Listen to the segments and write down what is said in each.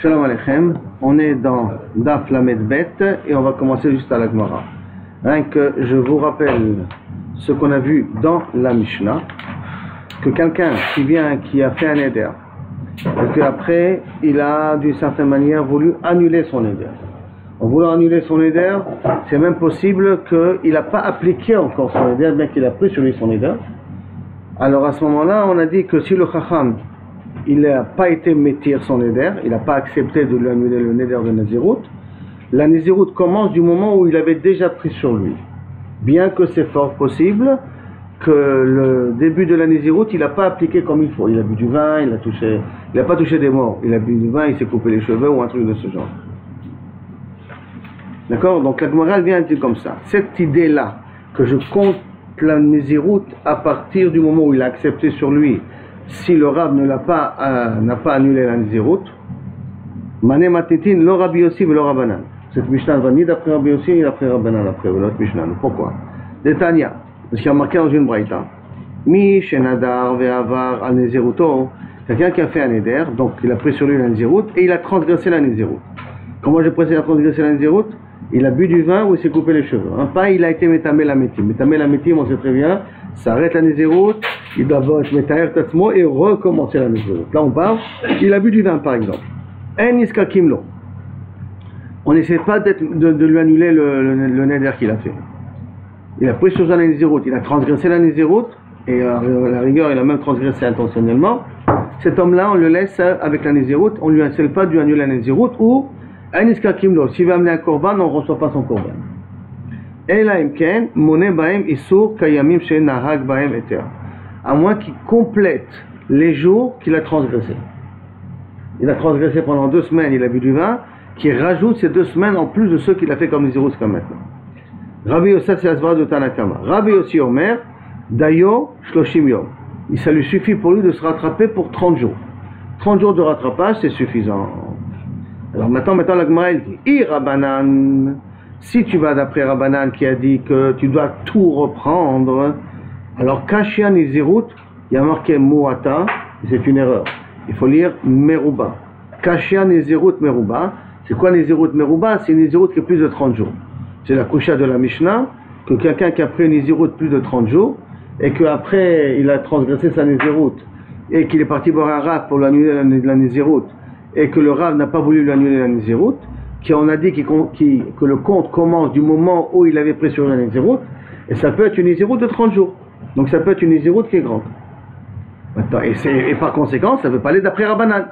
Shalom Aleichem, on est dans Daf Lamed Bet et on va commencer juste à la Gemara. Rien que je vous rappelle ce qu'on a vu dans la Mishnah, que quelqu'un qui a fait un éder, et qu'après il a d'une certaine manière voulu annuler son éder. En voulant annuler son éder, c'est même possible qu'il n'a pas appliqué encore son éder, bien qu'il a pris sur lui son éder. Alors à ce moment-là, on a dit que si le Chacham il n'a pas été métir son néder, il n'a pas accepté de lui annuler le néder de Nazirout, la Nazirout commence du moment où il avait déjà pris sur lui. Bien que c'est fort possible que le début de la Nazirout, il n'a pas appliqué comme il faut. Il a bu du vin, il n'a pas touché des morts, il a bu du vin, il s'est coupé les cheveux ou un truc de ce genre. D'accord? Donc la Gemara vient dire comme ça. Cette idée-là, que je compte la Nazirout à partir du moment où il a accepté sur lui, si le Rab n'a pas annulé la Nazirout, Mané Matitin, le Rabbi Yossi et le Rabbanan. Cette Mishnah va ni d'après Rabbi Yossi ni d'après Rabbanan, après l'autre Mishnah. Pourquoi? Détania, parce qu'il y a marqué dans une braïta, Mi Shenadar Ve'avar al Naziruto, quelqu'un qui a fait un éder, donc il a pris sur lui la Nazirout et il a transgressé la Nazirout. Comment j'ai précisé à transgresser la Nazirout? Il a bu du vin ou il s'est coupé les cheveux. Pas il a été métamé la métim. Métamé la métim, on sait très bien, ça arrête la Nazirout, il doit être métaher tatsmo et recommencer la Nazirout. Là on parle, il a bu du vin par exemple. En iska kimlo. On n'essaie pas de lui annuler le neder qu'il a fait. Il a pris sur la Nazirout, il a transgressé la Nazirout, et à la rigueur il a même transgressé intentionnellement. Cet homme-là, on le laisse avec la Nazirout, on ne lui insère pas de lui annuler la Nazirout, ou en iska kimlo. S'il va amener un korban, on ne reçoit pas son korban. À moins qu'il complète les jours qu'il a transgressés. Il a transgressé pendant 2 semaines, il a bu du vin, qu'il rajoute ces 2 semaines en plus de ceux qu'il a fait comme Nazirout comme maintenant. Rabbi Yossi, c'est Asvara de Tanakama. Rabbi Yossi Omer, Dayo Shloshim Yom. Ça lui suffit pour lui de se rattraper pour 30 jours. 30 jours de rattrapage, c'est suffisant. Alors maintenant la Gemara elle dit, Irabanan. Si tu vas d'après Rabbanan qui a dit que tu dois tout reprendre, alors Kashia Nazirout, il y a marqué Muata, c'est une erreur. Il faut lire Meruba. Kashia Nazirout Meruba. C'est quoi Nazirout Meruba? C'est une Nazirout qui est plus de 30 jours. C'est la kusha de la Mishnah, que quelqu'un qui a pris une Nazirout plus de 30 jours, et qu'après il a transgressé sa Nazirout, et qu'il est parti voir un Rav pour lui annuler la Nazirout, et que le Rav n'a pas voulu lui annuler la Nazirout, qu'on a dit que le compte commence du moment où il avait pris sur la Nazirout, et ça peut être une Nazirout de 30 jours. Donc ça peut être une Nazirout qui est grande. Maintenant, et par conséquent, ça ne veut pas aller d'après Rabbanan.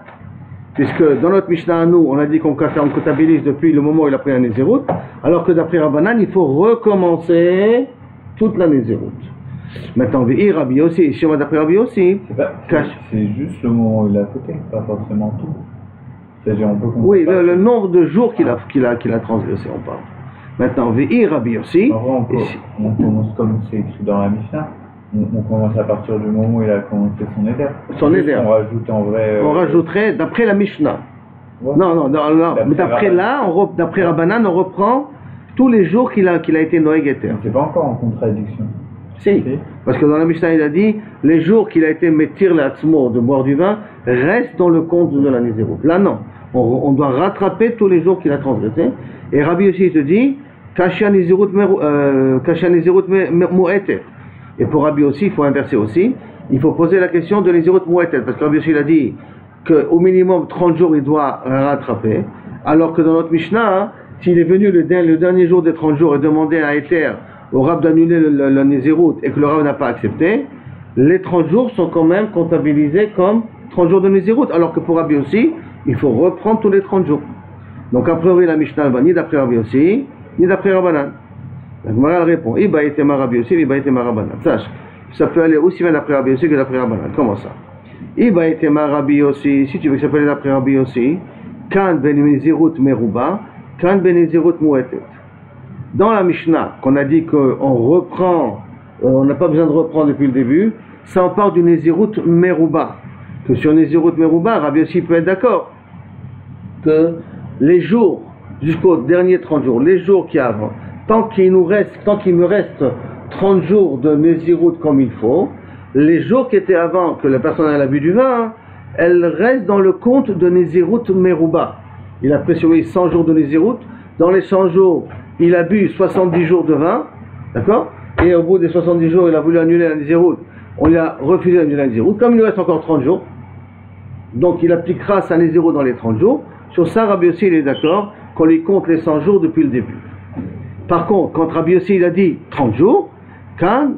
Puisque dans notre Mishnah à nous, on a dit qu'on comptabilise depuis le moment où il a pris la Nazirout, alors que d'après Rabbanan, il faut recommencer toute la Nazirout. Maintenant, Rabbi Yossi, si on va d'après Rabbi Yossi, c'est juste le moment où il a fait, pas forcément tout. Oui, le nombre de jours qu'il a transgressé, on parle. Maintenant, Rabbi Yossi. On commence comme c'est écrit dans la Mishnah. On commence à partir du moment où il a commencé son éder. Son éder. On rajoute en vrai. On rajouterait d'après la Mishnah. Ouais. Non. Mais d'après Rabbanan, on reprend tous les jours qu'il a été Noeg Eter. C'est pas encore en contradiction. Si. Parce que dans la Mishnah, il a dit les jours qu'il a été Metir l'Atzmo de boire du vin restent dans le compte de la Nazirout. Là, non. On doit rattraper tous les jours qu'il a transgressé. Et Rabbi aussi te dit Kasha Nazirout Mu'etet. Et pour Rabbi aussi, il faut inverser aussi. Il faut poser la question de Nazirout Mu'etet. Parce que Rabbi aussi il a dit qu'au minimum 30 jours il doit rattraper. Alors que dans notre Mishnah, s'il est venu le dernier jour des 30 jours et demandé à Eter, au Rab d'annuler le Nazirout et que le Rab n'a pas accepté, les 30 jours sont quand même comptabilisés comme 30 jours de Nazirout. Alors que pour Rabbi aussi, il faut reprendre tous les 30 jours. Donc a priori la Mishnah va ni d'après Rabbi Yossi, ni d'après Rabbanan. La Gemara répond, Iba etema Rabbi Yossi, Iba etema Rabbanan. Sache, ça peut aller aussi bien d'après Rabbi Yossi que d'après Rabbanan. Comment ça? Iba etema Rabbi Yossi, si tu veux que ça peut aller d'après Rabbi Yossi, Kan ben Nazirout meruba, Kan ben Nazirout muetet. Dans la Mishnah, qu'on a dit qu'on reprend, on n'a pas besoin de reprendre depuis le début, ça en parle du Nazirout meruba. Que sur Nazirout meruba, Rabbi Yossi peut être d'accord que les jours, jusqu'au dernier 30 jours, les jours qui avant, tant qu'il me reste 30 jours de Nazirout comme il faut, les jours qui étaient avant que la personne a bu du vin, elle reste dans le compte de Nézirut Merouba. Il a pris sur lui 100 jours de Nézirut. Dans les 100 jours, il a bu 70 jours de vin, d'accord? Et au bout des 70 jours, il a voulu annuler la Nézirut. On lui a refusé d'annuler la Nézirut. Comme il lui reste encore 30 jours, donc il appliquera sa Nézirut dans les 30 jours. Sur ça, Rabbi Yossi, il est d'accord qu'on lui compte les 100 jours depuis le début. Par contre, quand Rabbi Yossi, il a dit 30 jours, Kan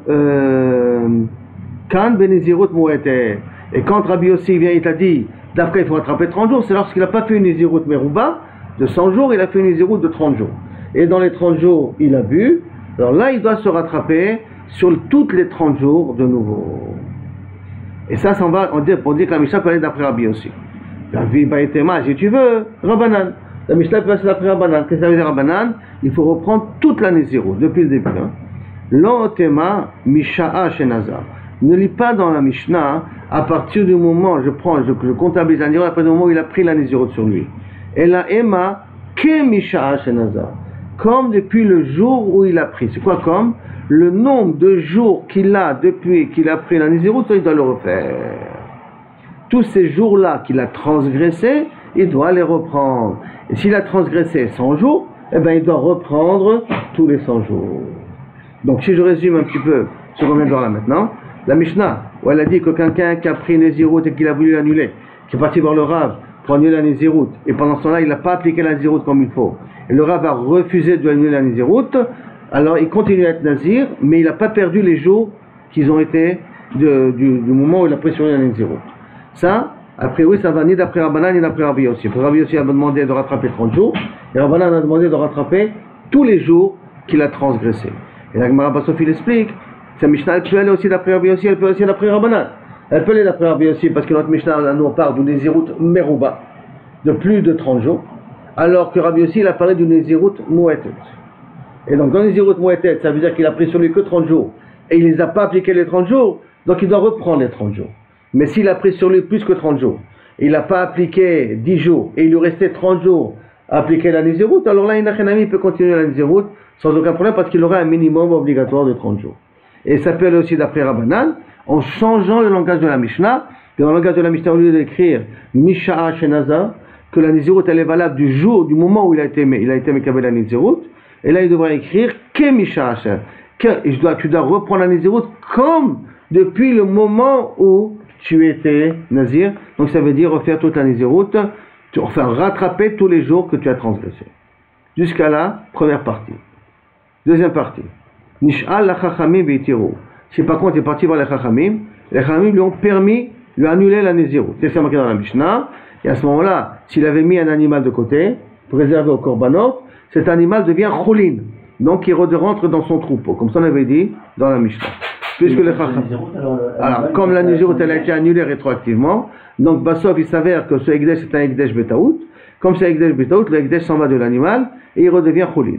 Benezirut Mouete. Et quand Rabbi Yossi vient, il t'a dit, d'après il faut rattraper 30 jours, c'est lorsqu'il n'a pas fait une Nézirut Merouba de 100 jours, il a fait une Nézirut de 30 jours. Et dans les 30 jours, il a bu. Alors là, il doit se rattraper sur toutes les 30 jours de nouveau. Et ça, on va pour dire que la Mishnah peut aller d'après Rabbi Yossi. La vie Baïtema, si tu veux, Rabbanan. La Mishnah peut aller d'après Rabbanan. Qu'est-ce que ça veut dire Rabbanan? Il faut reprendre toute la Nézirut, depuis le début. L'otema Misha'a Shenazar. Ne lis pas dans la Mishnah à partir du moment où je comptabilise la Nézirut, à partir du moment où il a pris la Nézirut sur lui. Et la Ema Ke Misha'a Shenazar. Comme depuis le jour où il a pris. C'est quoi comme? Le nombre de jours qu'il a depuis qu'il a pris la Nézirut, il doit le refaire. Tous ces jours-là qu'il a transgressé, il doit les reprendre. Et s'il a transgressé 100 jours, eh bien il doit reprendre tous les 100 jours. Donc si je résume un petit peu ce qu'on vient de voir là maintenant, la Mishnah, où elle a dit que quelqu'un qui a pris Nézirut et qu'il a voulu l'annuler, qui est parti voir le Rav pour annuler la Nézirut, et pendant ce temps-là il n'a pas appliqué la Nézirut comme il faut, et le Rav a refusé de annuler la Nézirut, alors il continue à être Nazir, mais il n'a pas perdu les jours qu'ils ont été du moment où il a pris sur lui la Nézirut. Ça, après oui, ça va ni d'après Rabbanan ni d'après Rabbi Yossi. Rabbi Yossi a demandé de rattraper 30 jours, et Rabbanan a demandé de rattraper tous les jours qu'il a transgressé. Et la Gemara Bassof il explique, sa Mishnah elle peut aller aussi d'après Rabbi Yossi, elle peut aussi d'après Rabbanan. Elle peut aller d'après Rabbi Yossi parce que notre Mishnah nous parle du Nézirut Merouba, de plus de 30 jours, alors que Rabbi Yossi il a parlé du Nézirut Mouetet. Et donc dans le Nézirut Mouetet, ça veut dire qu'il a pris sur lui que 30 jours, et il ne les a pas appliqués les 30 jours, donc il doit reprendre les 30 jours. Mais s'il a pris sur lui plus que 30 jours, il n'a pas appliqué 10 jours, et il lui restait 30 jours à appliquer la Nézirut, alors là, il peut continuer la Nézirut sans aucun problème, parce qu'il aura un minimum obligatoire de 30 jours. Et ça peut aller aussi d'après Rabbanan, en changeant le langage de la Mishnah. Dans le langage de la Mishnah, au lieu d'écrire Misha'a Shenaza, que la Nézirut elle est valable du moment où il a été Mekabel la Nézirut, et là il devrait écrire Ke Misha'a Shenaza. Tu dois reprendre la Nézirut comme depuis le moment où tu étais Nazir. Donc ça veut dire refaire toute la Nézirut, enfin rattraper tous les jours que tu as transgressé. Jusqu'à la première partie. Deuxième partie. Nish'al la Chachamim beitiru. Si par contre il est parti voir les Chachamim lui ont permis, lui annuler la Nézirut. C'est ça marqué dans la Mishnah. Et à ce moment-là, s'il avait mis un animal de côté, préservé au korbanot, cet animal devient choulin. Donc il rentre dans son troupeau. Comme ça on avait dit dans la Mishnah. Puisque les Chachamim. Alors, comme la Nézirut elle a été annulée rétroactivement, donc Bassof il s'avère que ce Ekdesh c'est un Ekdesh Betaout. Comme c'est Ekdesh Betaout, le Ekdesh s'en va de l'animal et il redevient choulin.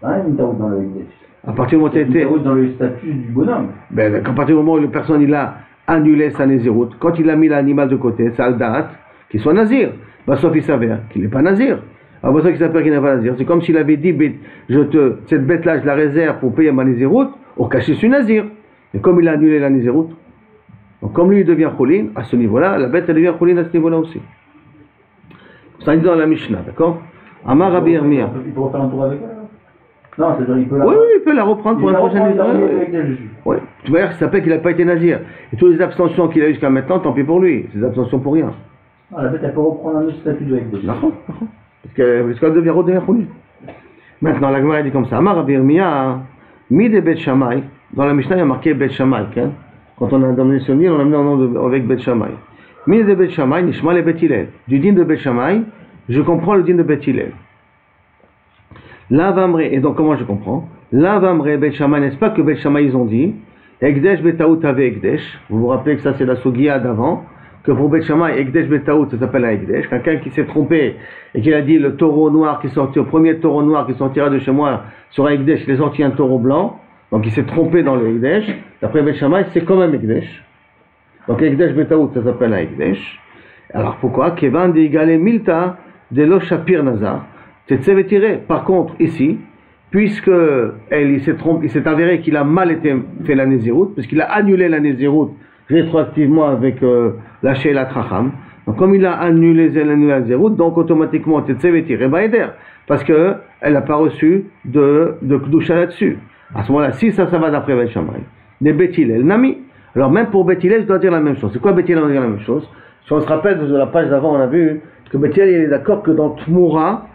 Une taout dans le Ekdesh. À partir du moment où une taout dans le statut du bonhomme. À partir du moment où la personne il a annulé sa Nézirut, quand il a mis l'animal de côté, ça le date qu'il soit Nazir. Sauf il s'avère qu'il n'est pas Nazir. Alors ça qu'il s'avère qu'il n'est pas Nazir. C'est comme s'il avait dit cette bête-là je la réserve pour payer ma Nézirut, au cas où je suis Nazir. Et comme il a annulé la Nézirut, donc comme lui il devient choulin, à ce niveau-là, la bête elle devient choulin à ce niveau-là aussi. Ça dit dans la Mishnah, d'accord? Amar Rabbi Yirmiyah. Il peut refaire un tour avec elle? Non, c'est-à-dire il peut la... Oui, il peut la reprendre pour une prochaine Nézirut. Oui. Tu vois, ça s'appelle qu'il n'a pas été Nazir. Et toutes les abstentions qu'il a eues jusqu'à maintenant, tant pis pour lui. C'est des abstentions pour rien. Ah, la bête elle peut reprendre un autre statut de Ekdesh. D'accord. Parce qu'elle redevient choulin. Maintenant, la Gemara dit comme ça. Amar Rabbi Yirmiyah, mi de Bet Shammai. Dans la Mishnah, il y a marqué Bet Shammai. Quand on a donné ce livre, on a mis en nom avec Bet Shammai. Mi de Bet Shammai, nishma le Bet Hillel. Du din de Bet Shammai, je comprends le din de Bet Hillel. Et donc comment je comprends? L'avamre Bet Shammai, n'est-ce pas que Bet Shammai ils ont dit Ekdesh Betaout ave Ekdesh. Vous vous rappelez que ça c'est la Sugiya d'avant, que pour Bet Shammai, Ekdesh Betaout ça s'appelle un Ekdesh. Quelqu'un qui s'est trompé et qui a dit le taureau noir qui sortit, le premier taureau noir qui sortira de chez moi sera Ekdesh, il est sorti un taureau blanc, donc il s'est trompé dans le Ekdesh. D'après Bet Shammai, c'est quand même Ekdesh. Donc Ekdesh Betaout ça s'appelle un Ekdesh. Alors pourquoi? Kevan de Igale Milta de lo Shapir Nazar. Par contre, ici, puisque il s'est avéré qu'il a mal été fait la Nézirut, puisqu'il a annulé la Nézirut rétroactivement avec la Sheila Tracham. Donc comme il a annulé la Zérout, donc automatiquement Tetsevetir et Baeder, parce qu'elle n'a pas reçu de Kedusha là-dessus. À ce moment-là, si ça va d'après Bet Shammai, des Bet Hillel, Nami. Alors même pour Bet Hillel, je dois dire la même chose. C'est quoi Bet Hillel? On doit dire la même chose. Si on se rappelle de la page d'avant, on a vu que Bet Hillel, il est d'accord que dans Tmoura,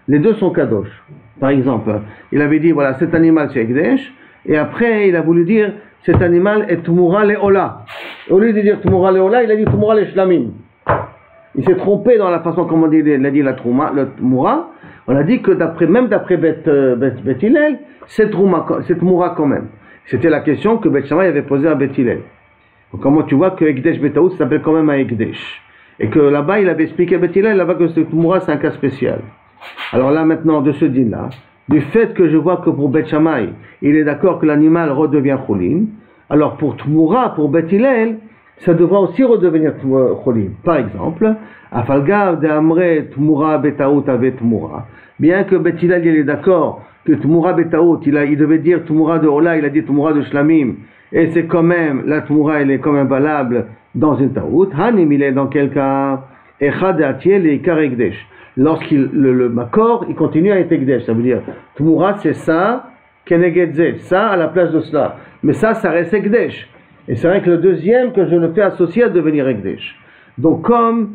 les deux sont Kadosh. Par exemple, il avait dit, voilà, cet animal c'est Ekdesh, et après il a voulu dire, cet animal est Tmoura Leola. Au lieu de dire Tmoura Leola, il a dit Tmoura Le Shlamim. Il s'est trompé dans la façon comment il a dit la Tmoura. On a dit que même d'après Bet Hillel, c'est Tmoura quand même. C'était la question que Bet Shammai avait posée à Bet Hillel. Donc comment tu vois que Ekdesh Betaout s'appelle quand même un Ekdesh. Et que là-bas, il avait expliqué à Bet Hillel, là-bas que ce Tmoura c'est un cas spécial. Alors là maintenant, de ce din-là, du fait que je vois que pour Bet Shammai, il est d'accord que l'animal redevient Choulin, alors pour Tmoura, pour Bet Hillel, ça devra aussi redevenir Choulin. Par exemple, Afalgav de Amre Tmoura Betaout avec Tmoura. Bien que Bet Hillel il est d'accord que Tmoura Betaout, il devait dire Tmoura de Ola, il a dit Tmoura de Shlamim, et c'est quand même, la Tmoura elle est quand même valable dans une Taout. Hanim il est dans quel cas? Echad Atiel et Ikar Ekdesh. Lorsqu'il le Makor, il continue à être Ekdesh, ça veut dire Tmoura c'est ça, Kenegedze, ça à la place de cela. Mais ça reste Ekdesh. Et c'est vrai que le deuxième que je le fais associer à devenir Ekdesh. Donc comme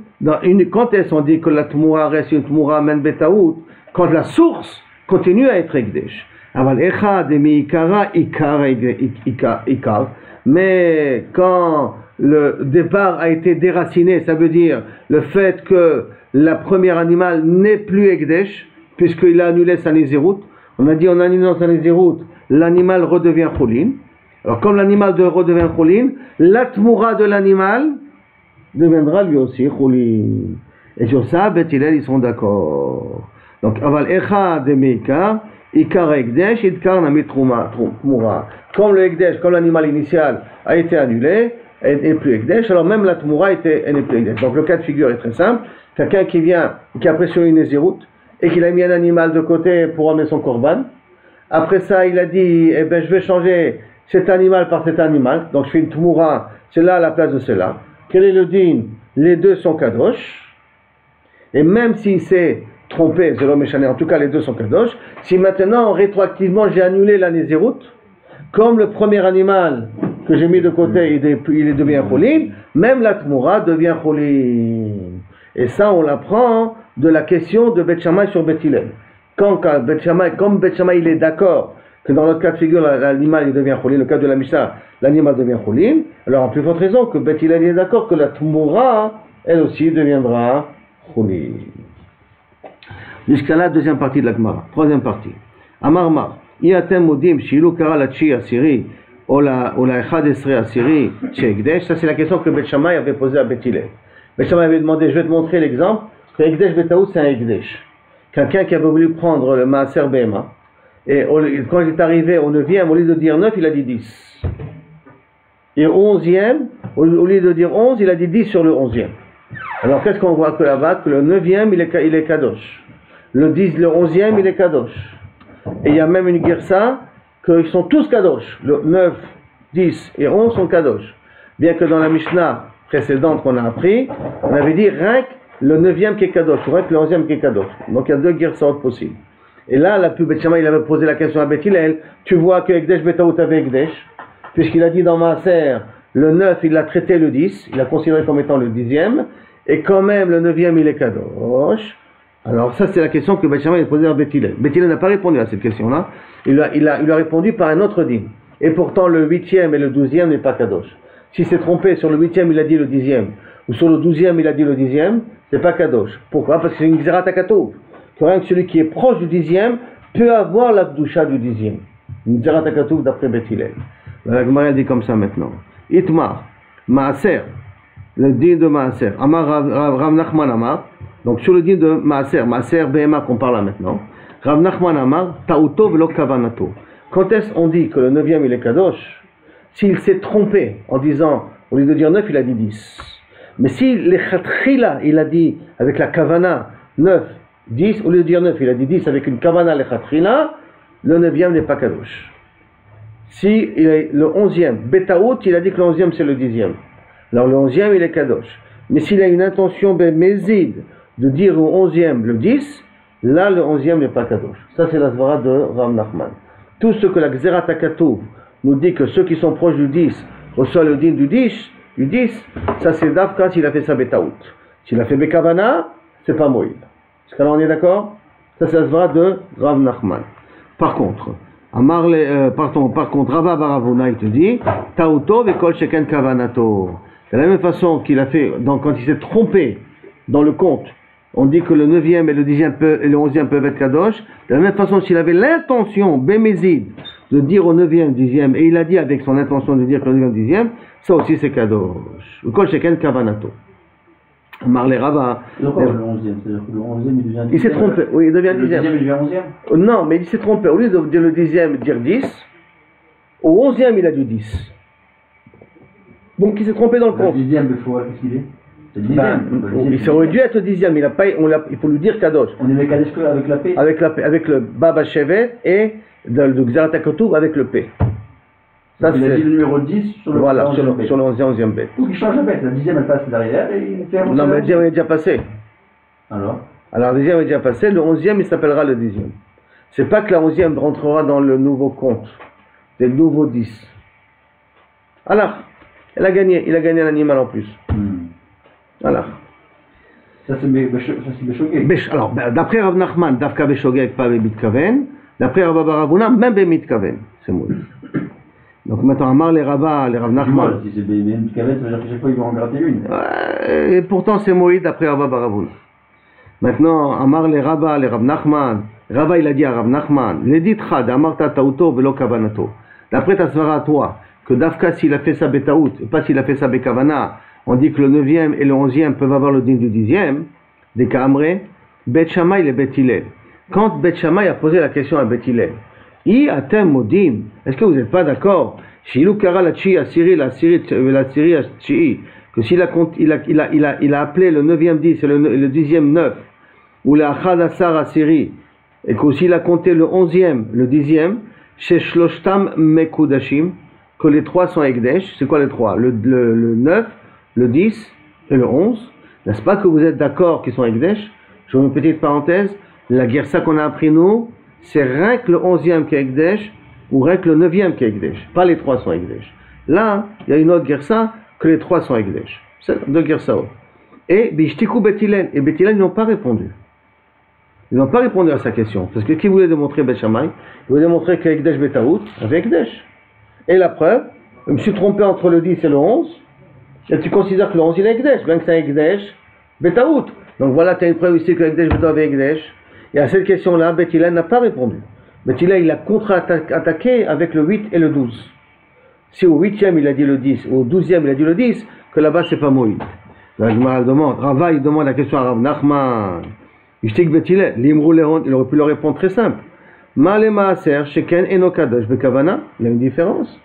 quand on dit que la Tmoura reste une Tmoura men betaout, quand la source continue à être Ekdesh. Aval echad et miikara ikar. Mais quand le départ a été déraciné, ça veut dire le fait que la première animal n'est plus Ekdesh, puisqu'il a annulé sa Nézirut. On a dit en annulant sa Nézirut, l'animal redevient Choulin. Alors comme l'animal redevient Choulin, la Tmoura de l'animal deviendra lui aussi Choulin. Et sur ça, Bet Hillel, ils sont d'accord. Donc, aval echad meikar, ikar ekdesh, idkar nami tmoura. Comme le ekdesh, comme l'animal initial a été annulé, et n'est plus ekdesh, alors même la tmoura n'est plus ekdesh. Donc le cas de figure est très simple. Quelqu'un qui vient, qui a pressionné une Nézirut, et qu'il a mis un animal de côté pour amener son korban. Après ça, il a dit, eh ben, je vais changer cet animal par cet animal. Donc je fais une tmoura, c'est là à la place de cela. Quel est le din? Les deux sont kadosh. Et même s'il s'est trompé, en tout cas les deux sont kadosh. Si maintenant, rétroactivement, j'ai annulé la Nézirut, comme le premier animal que j'ai mis de côté, il devient Choulin, même la tmoura devient Choulin. Et ça, on l'apprend de la question de Bet Shammai sur Bet Hillel. Comme Bet Shammai il est d'accord que dans notre cas de figure, l'animal il devient Choulin, le cas de la Mishnah, l'animal devient Choulin, alors en plus forte raison que Bet Hillel est d'accord que la tmoura, elle aussi deviendra Choulin. Jusqu'à la deuxième partie de la Gemara. Troisième partie. Amarmar. Iatem modim shilu kara la chi asiri ou la echad esri asiri chez Ekdesh. Ça c'est la question que Bet Shammai avait posée à Bet Hillel. Bet Shammai avait demandé, je vais te montrer l'exemple, que Ekdesh Betaout c'est un Ekdesh. Quelqu'un qui avait voulu prendre le Maaser Behema, et quand il est arrivé au 9e, au lieu de dire 9, il a dit 10. Et au 11e, au lieu de dire 11, il a dit 10 sur le 11e. Alors qu'est-ce qu'on voit que là-bas? Que le 9e il est Kadosh. Le 11e il est Kadosh. Et il y a même une Girsa qu'ils sont tous Kadosh. Le 9, 10 et 11 sont Kadosh. Bien que dans la Mishnah précédente qu'on a appris, on avait dit rien que le 9e qui est Kadosh, rien que le 11e qui est Kadosh. Donc il y a deux Girsot possibles. Et là, la pub Bet Shammai, il avait posé la question à Bet Hillel, tu vois que Ekdesh Betaout avait Ekdesh, puisqu'il a dit dans Maaser, le 9 il a traité le 10, il a considéré comme étant le 10e, et quand même le 9e il est Kadosh. Alors ça c'est la question que Bet Shammai a posée à Bet Hillel. Bet Hillel n'a pas répondu à cette question-là, il a répondu par un autre din. Et pourtant le 8e et le 12e n'est pas Kadosh. S'il s'est trompé sur le 8e il a dit le 10e, ou sur le 12e il a dit le 10e, c'est pas Kadosh. Pourquoi? Parce que c'est une Gzerat HaKatouv. Que rien que celui qui est proche du 10e peut avoir la Kedusha du 10e. Une Gzerat HaKatouv d'après Bet Hillel. La Gemara dit comme ça maintenant. Itmar, Maaser, le din de Maaser. Amar Rav Nachman Amar. Donc sur le din de Maaser Behema qu'on parle là maintenant. Rav Nachman Amar, Ta'uto velo kavanato. Quand est-ce qu'on dit que le 9e il est Kadosh? S'il s'est trompé en disant, au lieu de dire 9, il a dit 10. Mais si les Khatrila, il a dit avec la Kavana 9, 10, au lieu de dire 9, il a dit 10 avec une Kavana les Khatrila, le 9e n'est pas Kadosh. Si il est le 11e, Betaout, il a dit que le 11e c'est le 10e. Alors le 11e il est Kadosh. Mais s'il a une intention Mézid de dire au 11e le 10, là le 11e n'est pas Kadosh. Ça c'est la svara de Rav Nachman. Tout ce que la Gzerat HaKatuv nous dit que ceux qui sont proches du 10 reçoivent le din du 10, ça c'est Davka s'il a fait ça Betaout. S'il a fait Bekavana, c'est pas Moïl. Est-ce qu'on est d'accord? Ça c'est la svara de Rav Nachman. Par contre, Rava Baravuna il te dit Tauto vekol sheken kavanato. De la même façon qu'il a fait quand il s'est trompé dans le compte, on dit que le 9e et le 10e et le 11e peuvent être kadosh. De la même façon, s'il avait l'intention bémézid de dire au 9e, 10e, et il a dit avec son intention de dire que le 9e, 10e, ça aussi c'est kadosh. Vekol sheken kavanato. Marley Rava. Le 11e, c'est-à-dire que le 11e il devient 10e. Il s'est trompé, oui, il devient 10e. Le 10e il devient 11e. Non, mais il s'est trompé. Au lieu de dire le 10e, dire 10, au 11e, il a dit 10. Donc il s'est trompé dans le compte. Le 10e, il faut voir qu'est-ce qu'il est. C'est le 10e. Il aurait dû être le 10e, il faut lui dire Kadosh. On est avec Kadosh avec la P. Avec le Baba Shevet et le Gzerat HaKatuv avec le P. Ça, il a dit le numéro 10 sur le 11e bête. Donc il change la bête. La 10e elle passe derrière et il fait un. Non, mais le 10e est déjà passé. Alors le 10e est déjà passé, le 11e il s'appellera le 10e. C'est pas que la 11e rentrera dans le nouveau compte, des nouveaux 10. Alors, il a gagné un animal en plus. Alors. Ça c'est Béchogué. Alors, d'après Rav Nachman, Davka Béchogué pas Bémitkaven, d'après Rav Baravuna, même Bémitkaven, c'est moi. Donc maintenant, Amar les Rav Nachman. Si c'est Bémitkaven, ça veut dire que chaque fois ils vont en gratter une. Et pourtant c'est Moïd d'après Rav Baravuna. Maintenant, Amar les Rav Nachman. Rava il a dit à Rav Nachman, Leditra d'Amarta Tauto Velo Kavanato. D'après ta svara à toi, que Davka s'il a fait ça Betaout, et pas s'il a fait ça Bekavana, on dit que le 9e et le 11e peuvent avoir le din du 10e, des Kamre, Bet Shammai et Bet Hillel. Quand Bet Shammai a posé la question à Bet Hillel, I atem modim, est-ce que vous n'êtes pas d'accord? Shilou kara la chi asiri, la siri chi, que s'il a appelé le 9e 10 et le 10e 9, ou la achad asar asiri, et qu'aussi il a compté le 11e, le 10e, chez shloshtam mekudashim, que les trois sont ekdesh. C'est quoi les trois? Le 9, le 10 et le 11. N'est-ce pas que vous êtes d'accord qu'ils sont ekdesh? Je vous mets une petite parenthèse, la guersa qu'on a appris nous, c'est rien que le 11e qui est ekdesh, ou rien que le 9e qui est ekdesh. Pas les trois sont ekdesh. Là, il y a une autre guersa que les trois sont ekdesh. C'est deux guersaot. Et bishtiku Bet Hillel. Et Bet Hillel n'ont pas répondu. Ils n'ont pas répondu à sa question. Parce que qui voulait démontrer Bet Shammai? Il voulait démontrer que Ekdesh Betaout avait Ekdesh. Et la preuve, je me suis trompé entre le 10 et le 11. Et tu considères que le 11 il est Ekdesh, bien que c'est Ekdesh Betaout. Donc voilà, tu as une preuve ici que Ekdesh Betaout avait Ekdesh. Et à cette question-là, Bet Hillel n'a pas répondu. Bet Hillel il a contre-attaqué avec le 8 et le 12. Si au 8e il a dit le 10, ou au 12e il a dit le 10, que là-bas c'est pas Moïse. La Gemara demande, Rava il demande la question à Rav Nachman. Il aurait pu leur répondre très simple. Male maaser sheken eno kadosh bekavana. Il y a une différence.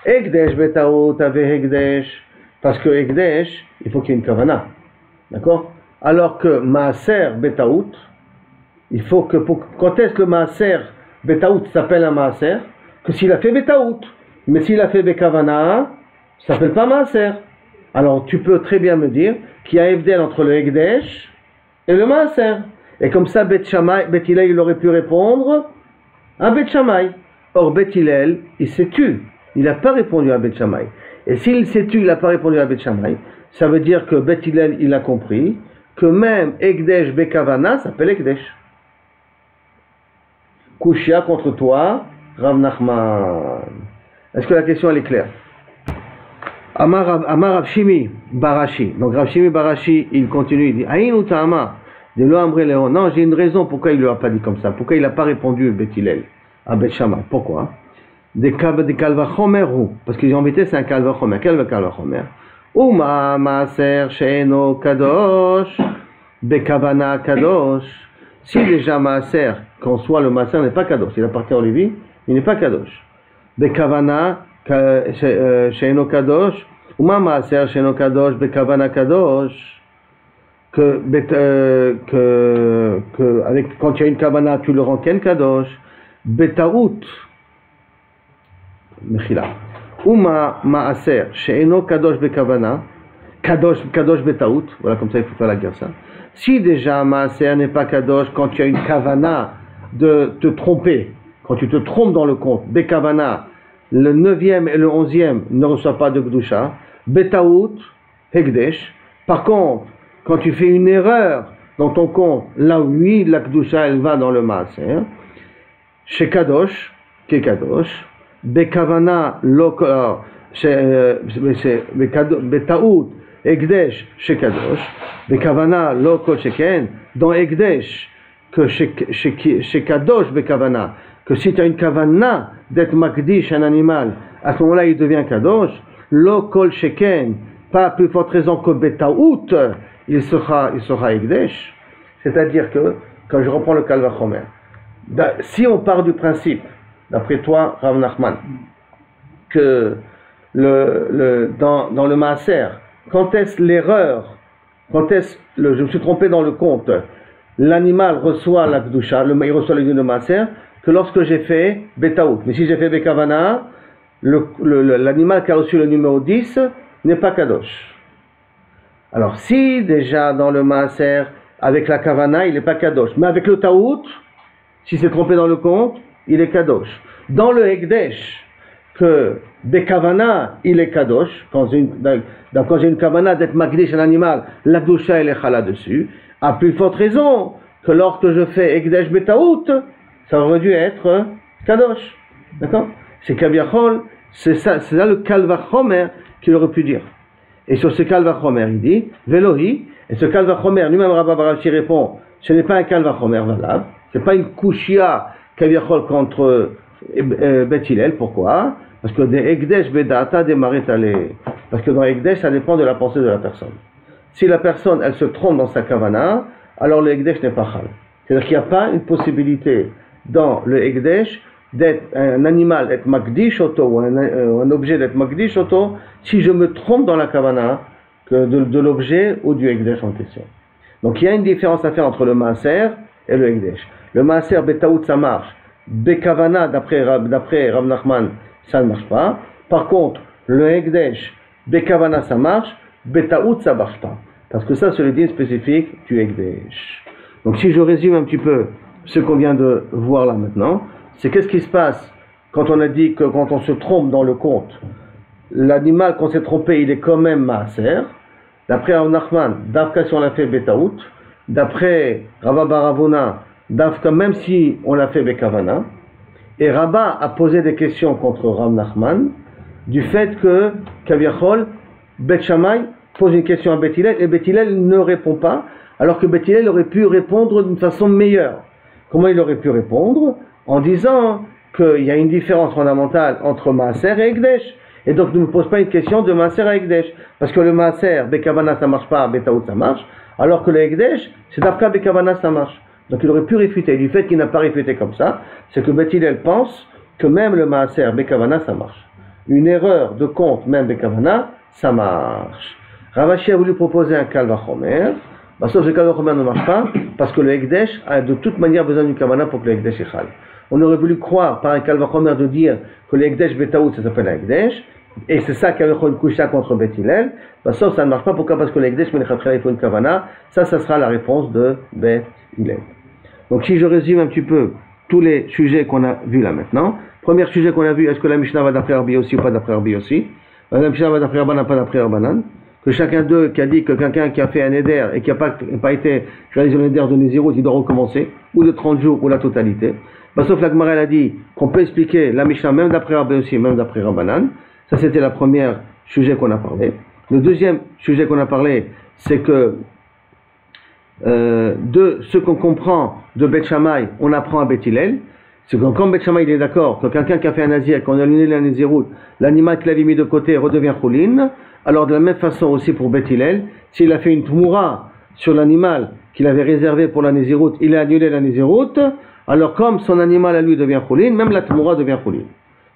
Ekdesh betaout avait ekdesh. Parce que ekdesh, il faut qu'il y ait une kavana. D'accord? Alors que maaser betaout, il faut que quand est-ce que le maaser betaout s'appelle un maaser? Que s'il a fait betaout. Mais s'il a fait bekavana, ça s'appelle pas maaser. Alors tu peux très bien me dire qu'il y a Evdel entre le ekdesh et le maaser. Et comme ça, Bet Hillel, il aurait pu répondre à Bet Shammai. Or, Bet Hillel, il s'est tu. Il n'a pas répondu à Bet Shammai. Et s'il s'est tu, il n'a pas répondu à Bet Shammai, ça veut dire que Bet Hillel, il a compris que même Ekdesh Bekavana s'appelle Ekdesh. Kushia contre toi, Rav Nachman. Est-ce que la question, elle est claire? Amar Rav Shimi Barashi. Donc, Rav Shimi Barashi, il continue, il dit Aïn Ta'ama. Non, j'ai une raison pourquoi il ne lui a pas dit comme ça. Pourquoi il n'a pas répondu Bet Hillel à Bet Shammai? Pourquoi? Des kalvachomer ou parce qu'ils ont embêté, c'est un kalvachomer. Quel kalvachomer? Ou maaser she'eno kadosh bekavana kadosh. Si déjà maaser, qu'en soit le maaser n'est pas kadosh, il appartient au Lévi, il n'est pas kadosh. Bekavana she'eno kadosh. Ou maaser she'eno kadosh bekavana kadosh. Quand tu as une kavana, tu le rends ken kadosh. Betaout. mechila. Uma maaser she'eno kadosh bekavana, kadosh betaout, voilà comme ça il faut faire la guerre ça. Si déjà un maaser n'est pas kadosh quand tu as une kavana de te tromper, quand tu te trompes dans le compte, bekavana, le 9e et le 11e ne reçoivent pas de Gdusha, Betaout, Hekdesh. Par contre, quand tu fais une erreur dans ton compte, là où oui, la Gdusha elle va dans le Maaser, chez Kadosh, qui est Kadosh, Bekavana, Betaout, Hekdesh, chez Kadosh, Bekavana, Lokol Sheken, dans Hekdesh, que chez Kadosh, Bekavana, que si tu as une kavana d'être makdish un animal, à ce moment-là il devient kadosh, lo kol sheken, pas à plus forte raison que betaout, il sera ekdesh. C'est-à-dire que, quand je reprends le Kal Vachomer, si on part du principe, d'après toi, Rav Nachman, que dans le maaser, quand est-ce l'erreur, je me suis trompé dans le compte, l'animal reçoit la kedusha, il reçoit le de maaser, que lorsque j'ai fait Betaout. Mais si j'ai fait Bekavana, l'animal qui a reçu le numéro 10 n'est pas Kadosh. Alors si déjà dans le Maaser, avec la Kavana, il n'est pas Kadosh, mais avec le Taout, s'il s'est trompé dans le compte, il est Kadosh. Dans le Hekdesh, que Bekavana, il est Kadosh, quand j'ai une Kavana d'être Magdish un animal, la Kedusha elle est Chala dessus, à plus forte raison que lorsque je fais Hekdesh Betaout, ça aurait dû être Kadosh. D'accord? C'est Kaviachol, c'est ça le Kal Vachomer qu'il aurait pu dire. Et sur ce Kal Vachomer, il dit Velohi, et ce Kal Vachomer, lui-même Rabba Barachi répond ce n'est pas un Kal Vachomer valable, c'est pas une Kushia Kaviachol contre Bet Hillel. Pourquoi? Parce que des Ekdesh Bedata des Maretale. Parce que dans Ekdesh, ça dépend de la pensée de la personne. Si la personne, elle se trompe dans sa Kavana, alors le Ekdesh n'est pas Chal. C'est-à-dire qu'il n'y a pas une possibilité dans le Ekdesh d'être un animal, d'être Magdish Oto, ou un objet d'être Magdish Oto, si je me trompe dans la Kavana de l'objet ou du Ekdesh en question. Donc il y a une différence à faire entre le Maaser et le Ekdesh. Le Maaser, Betaout, ça marche. Bekavana, d'après Rav Nachman, ça ne marche pas. Par contre, le Ekdesh, Bekavana, ça marche. Betaout, ça ne marche pas. Parce que ça, c'est le din spécifique du Ekdesh. Donc si je résume un petit peu ce qu'on vient de voir là maintenant, c'est qu'est-ce qui se passe quand on a dit que quand on se trompe dans le compte, l'animal qu'on s'est trompé, il est quand même Maaser. D'après Rav Nachman, Davka si on l'a fait Betaout. D'après Rabba Baravona, Davka même si on l'a fait Bekavana. Et Rabba a posé des questions contre Rav Nachman du fait que Kaviachol, Bet Shammai pose une question à Bet Hillel et Bet Hillel ne répond pas, alors que Bet Hillel aurait pu répondre d'une façon meilleure. Comment il aurait pu répondre? En disant qu'il y a une différence fondamentale entre Maaser et Ekdesh. Et donc ne me pose pas une question de Maaser à Ekdesh. Parce que le Maaser, Bekavana ça marche pas, Betaout ça marche, alors que le Ekdesh, c'est Davka Bekavana ça marche. Donc il aurait pu réfuter. Du fait qu'il n'a pas réfuté comme ça, c'est que Bet Hillel pense que même le Maaser, Bekavana ça marche. Une erreur de compte, même Bekavana, ça marche. Rav Ashi a voulu proposer un Kal Vachomer. Sauf que le Kal Vachomer ne marche pas, parce que le Ekdesh a de toute manière besoin d'une Kavana pour que le Ekdesh est Chal. On aurait voulu croire par un Kal Vachomer de dire que le Ekdesh Betaout ça s'appelle un Ekdesh, et c'est ça qui avait une coucha contre Bet Hillel. Sauf ça ne marche pas, pourquoi? Parce que le Ekdesh il faut une Kavana. Ça sera la réponse de Bet Hillel. Donc si je résume un petit peu tous les sujets qu'on a vus là maintenant. Premier sujet qu'on a vu, est-ce que la Mishnah va d'après Rabbi Yossi ou pas d'après Rabbi Yossi? La Mishnah va d'après Rabbanan, pas d'après Rabbanan. Que chacun d'eux qui a dit que quelqu'un qui a fait un éder et qui n'a pas été réalisé un éder de Nézirut, il doit recommencer, ou de 30 jours, ou la totalité. Sauf la Gemara a dit qu'on peut expliquer la Mishnah même d'après Rabbi Yossi, même d'après Rabbanan. Ça c'était le premier sujet qu'on a parlé. Le deuxième sujet qu'on a parlé, c'est que de ce qu'on comprend de Bet Shammai, on apprend à Bet Hillel. C'est que quand Bet Shammai il est d'accord que quelqu'un qui a fait un nazir, qu'on a annulé la Nézirut, l'animal qu'il avait mis de côté redevient choulin, alors de la même façon aussi pour Bet Hillel, s'il a fait une tmoura sur l'animal qu'il avait réservé pour la Nézirut, il a annulé la Nézirut, alors comme son animal à lui devient choulin, même la tmoura devient choulin.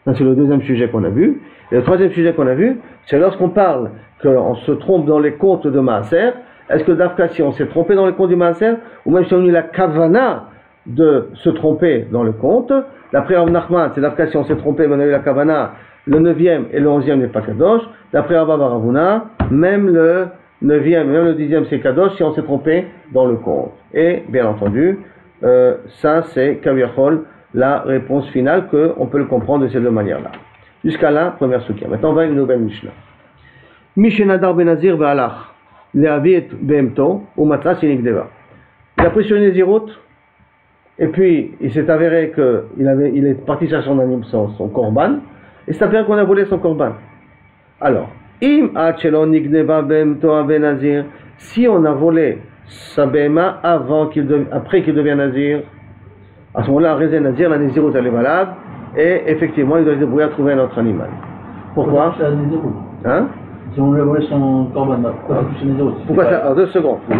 Ça c'est le deuxième sujet qu'on a vu. Et le troisième sujet qu'on a vu, c'est lorsqu'on parle qu'on se trompe dans les comptes de Maaser. Est-ce que Davka, si on s'est trompé dans les comptes du Maaser, ou même si on a eu la Kavana de se tromper dans le compte. D'après Rav Nachman, c'est d'après si on s'est trompé, on a eu la Kavana, le 9e et le 11e n'est pas Kadosh. D'après Rav Ravuna, même le 9e, même le 10e c'est Kadosh si on s'est trompé dans le compte. Et bien entendu, ça c'est Kaviachol, la réponse finale qu'on peut le comprendre de ces deux manières-là. Jusqu'à la première soukha. Maintenant on va à une nouvelle Mishnah. Mishenadar benazir ve'alach le'avi et behemto ou matras inigdeva. Il a pris sur une Nézirut, et puis il s'est avéré qu'il est parti chercher son korban, et c'est avéré qu'on a volé son korban. Alors, im achelon nigneva behemto ave nazir, si on a volé sa behema après qu'il devienne nazir, à ce moment-là, Rézé Nazir, la Nézirut elle est valable, et effectivement, il doit se débrouiller à trouver un autre animal. Pourquoi? Hein? Si on lui a volé son corban, pourquoi c'est touché Nézirut? Pourquoi ça? Alors, 2 secondes. Tu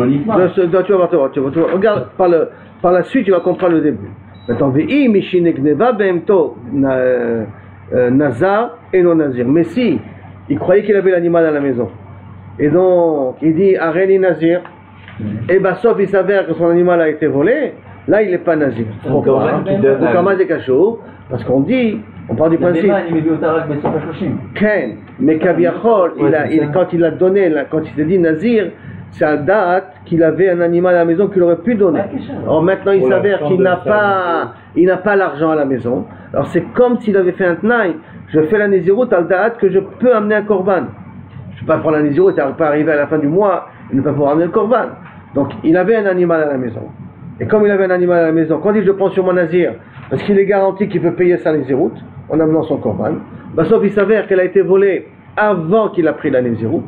vas voir. Regarde, par la suite, tu vas comprendre le début. Maintenant, Ve'i Mishinegneva Behemto Nazar et non Nazir. Mais si, il croyait qu'il avait l'animal à la maison, et donc, il dit Areni Nazir, et bah, sauf il s'avère que son animal a été volé, là, il n'est pas nazir. Pourquoi? Parce qu'on dit, on parle du principe. Ken, mais Kaviachol, quand il a donné, quand il s'est dit nazir, c'est à date qu'il avait un animal à la maison qu'il aurait pu donner. Alors maintenant, il s'avère qu'il n'a pas l'argent à la maison. Alors c'est comme s'il avait fait un tnaï. Je fais la Nézirut à date que je peux amener un korban. Je ne peux pas prendre la Nézirut et pas arriver à la fin du mois et ne pas pouvoir amener le korban. Donc il avait un animal à la maison. Et comme il avait un animal à la maison, quand il dit je prends sur mon nazir, parce qu'il est garanti qu'il peut payer sa Nézirut en amenant son korban, bah, sauf il s'avère qu'elle a été volée avant qu'il a pris la Nézirut.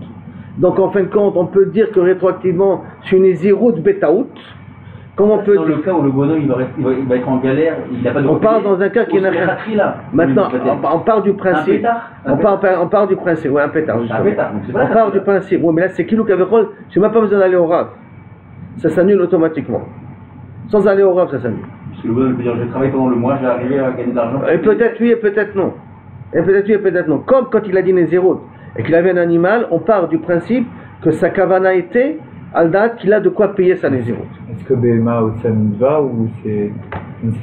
Donc en fin de compte, on peut dire que rétroactivement, c'est une Nézirut betaout. Comment on peut dans le cas où le bonhomme il va être en galère, il n'a pas de. On parle dans un cas qui n'a rien. Maintenant, on parle du principe. On parle du principe. Oui, un pétard. Un pétard. On parle du principe. Oui, mais là c'est Kilou Kavechol. Je n'ai même pas besoin d'aller au Rav. Ça s'annule automatiquement. Sans aller au Rav, ça s'annule. Parce que le bonhomme peut dire je travaille pendant le mois, je vais arriver à gagner de l'argent. Et peut-être oui et peut-être non. Et peut-être oui et peut-être non. Comme quand il a dit Nézirut et qu'il avait un animal, on part du principe que sa kavana était à date qu'il a de quoi payer sa Nézirut. Est-ce que Behema ou Samidva ou c'est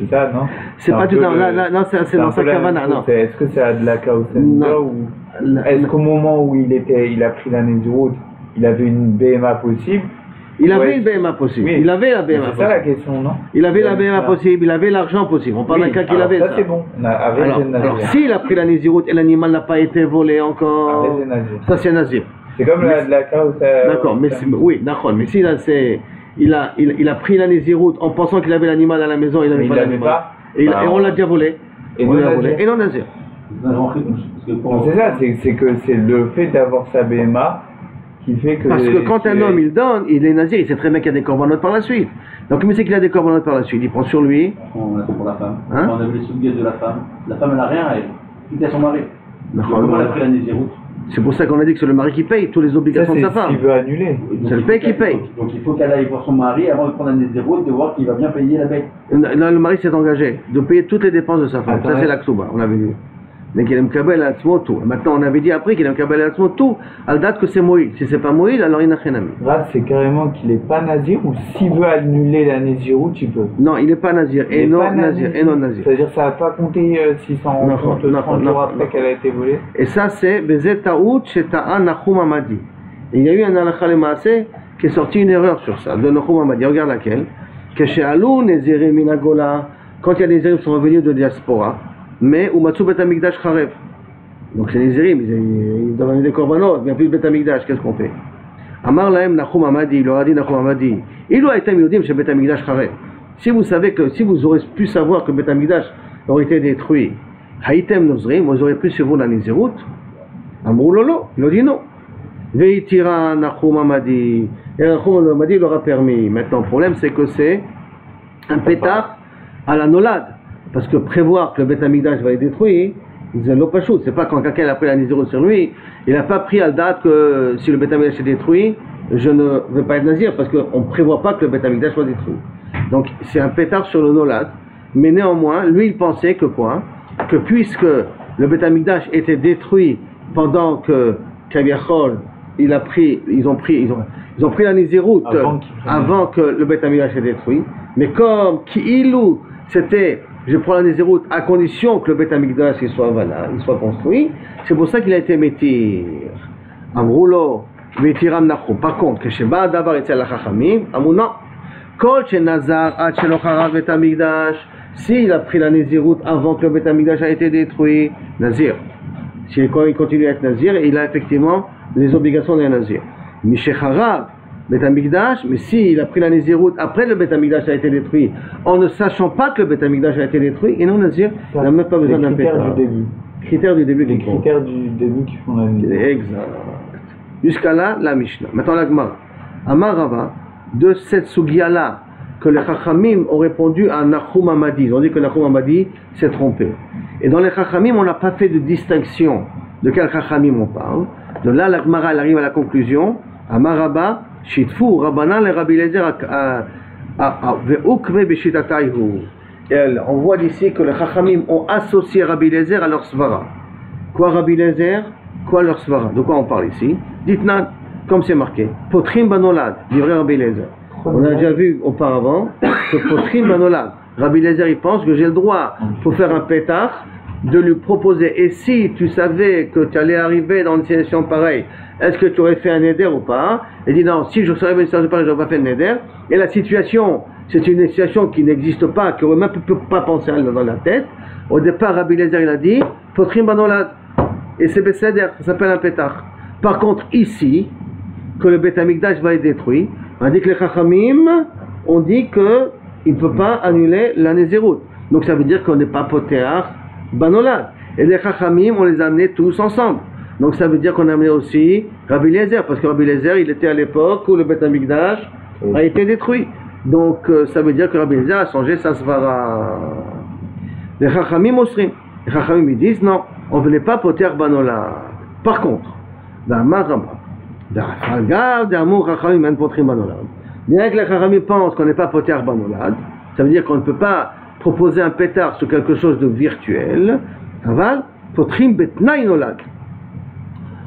ça, non? C'est pas du tout. Non, c'est dans sa kavana, non. Est-ce que c'est Adlaka ou Samidva ou est-ce qu'au moment où il a pris la Nézirut, il avait une Behema possible? Il avait une BMA possible. Oui. Il avait la BMA. C'est ça la question, non? Il avait la BMA possible, il avait l'argent possible. On parle d'un cas qu'il avait ça. Ça c'est bon. Alors s'il a pris la Nézirut et l'animal n'a pas été volé encore, ça c'est Nazir. C'est comme la cas où ça. D'accord, mais oui, d'accord. Mais si là il a pris la Nézirut en pensant qu'il avait l'animal à la maison, il n'avait pas l'animal. Et on l'a déjà volé. Et non Nazir. C'est ça, c'est que c'est le fait d'avoir sa BMA. Parce que quand un homme il donne, il est nazir, il sait très bien qu'il y a des corbanotes par la suite. Donc il sait qu'il y a des corbanotes par la suite, il prend sur lui. On a fait pour la femme. Hein? On avait les souvenirs de la femme. La femme elle n'a rien à elle. Tout est à son mari. Comment elle a pris la Nézirut? C'est pour ça qu'on a dit que c'est le mari qui paye toutes les obligations de sa femme. Il veut annuler. C'est le père qui paye. Donc il faut qu'elle aille voir son mari avant de prendre la Nézirut, de voir qu'il va bien payer la bête. Là le mari s'est engagé de payer toutes les dépenses de sa femme. Ça c'est la ksuba, on avait dit. Mais qu'il aime Kabel à tout. Maintenant, on avait dit après qu'il aime Kabel à tout, à la date que c'est Moïd. Si c'est pas Moïd, alors il n'a rien à mettre. Là, c'est carrément qu'il n'est pas nazir ou s'il veut annuler la Nézirut, tu peux. Non, il n'est pas nazir. Et non nazir. C'est-à-dire que ça n'a pas compté si ça en compte 30 jours après qu'elle a été volée. Et ça, c'est Bezetaout Sheta'a Nachum Amadi. Et il y a eu un halakha lemaaseh qui est sorti une erreur sur ça, de Nachum Amadi. Regarde laquelle. Que chez Alou, Néziré Minagola, quand il y a des Nézirim qui sont revenus de diaspora, mais Umatsu Bet Hamikdash Charev. Donc les Nézirim, ils doivent amener des korbanot, il n'y a plus de Bet Hamikdash, qu'est-ce qu'on fait? Amar Lahem Nachum Amadi, il leur a dit Nachum Amadi, il doit être Yodim chez Bet Hamikdash Charev. Si vous savez que, si vous aurez pu savoir que Bet Hamikdash aurait été détruit, Haïtem Nozrim, vous aurez pu sur vous la Nézirut. Amrou Lolo, il a dit non. Veitira Nachum Amadi, et Nachum Amadi leur a permis. Maintenant, le problème c'est que c'est un pétard à la nolade. Parce que prévoir que le Beth Amikdash va être détruit, c'est l'opachut. C'est pas quand quelqu'un a pris la Nézirut sur lui, il n'a pas pris à la date que si le Beth Amikdash est détruit, je ne vais pas être nazir, parce qu'on ne prévoit pas que le Beth Amikdash soit détruit. Donc c'est un pétard sur le nolad, mais néanmoins, lui il pensait que quoi? Que puisque le Beth Amikdash était détruit pendant que Kaviachol, ils ont pris la Nézirut avant que le Beth Amikdash soit détruit. Mais comme Ki'ilou, c'était, je prends la Nézirut à condition que le Beth Amikdash soit construit, c'est pour ça qu'il a été métir. Amroulo, métiram nachum. Par contre, que Sheba Davar et la Chachamim, Amou non. Kol Nazar Ad Shelo Charav Beth Amikdash, s'il a pris la Nézirut avant que le Beth Amikdash a été détruit, Nazir. S'il continue à être Nazir, il a effectivement les obligations d'un Nazir. Mishecharav Beth Amikdash, mais s'il a pris la Nézirut après le Beth Amikdash a été détruit, en ne sachant pas que le Beth Amikdash a été détruit, et non Nazir, il n'a même pas besoin d'un pétard. Critères du début. Les critères du début qui font la Nézirut. Exact. Jusqu'à là, la Mishnah. Maintenant la Gemara. Amar Rava, de cette sugia-là, que les Chachamim ont répondu à Nachum Hamadi. Ils ont dit que Nachum Hamadi s'est trompé. Et dans les Chachamim, on n'a pas fait de distinction de quel Chachamim on parle. De là, la Gemara arrive à la conclusion. Amar Rabba, Shitfu, Rabbanan, les Rabbi Lezer, Ve'ukve Beshitatayhu. On voit d'ici que les Chachamim ont associé Rabbi Lezer à leur Svara. Quoi Rabbi Lezer? Quoi leur Svara? De quoi on parle ici? Dites-nous, comme c'est marqué, Potrim Banolad, livré Rabbi Lezer. On a déjà vu auparavant que Potrim Banolad, Rabbi Lezer il pense que j'ai le droit, pour faire un pétard, de lui proposer, et si tu savais que tu allais arriver dans une situation pareille, est-ce que tu aurais fait un éder ou pas? Il dit non, si je serais venu dans une situation pareille, je n'aurais pas fait un éder. Et la situation, c'est une situation qui n'existe pas, qui n'aurait même pas pensé dans la tête. Au départ, Rabbi Lezer il a dit, Potrim Banolad, et c'est Besséder, ça s'appelle un pétard. Par contre, ici, que le Beth Amikdash va être détruit, on dit que les Chachamim ont dit qu'il ne peut pas annuler la Nézirut. Donc ça veut dire qu'on n'est pas potéar banolad. Et les Chachamim, on les a amenés tous ensemble. Donc ça veut dire qu'on a amené aussi Rabbi Lezer, parce que Rabbi Lezer, il était à l'époque où le Beth Amikdash a été détruit. Donc ça veut dire que Rabbi Lezer a changé sa svara. Les Chachamim osrim. Les Chachamim ils disent non, on ne venait pas potéar banolad. Par contre, bien que les Chachamim pensent qu'on n'est pas potéar banolad, ça veut dire qu'on ne peut pas proposer un pétard sur quelque chose de virtuel.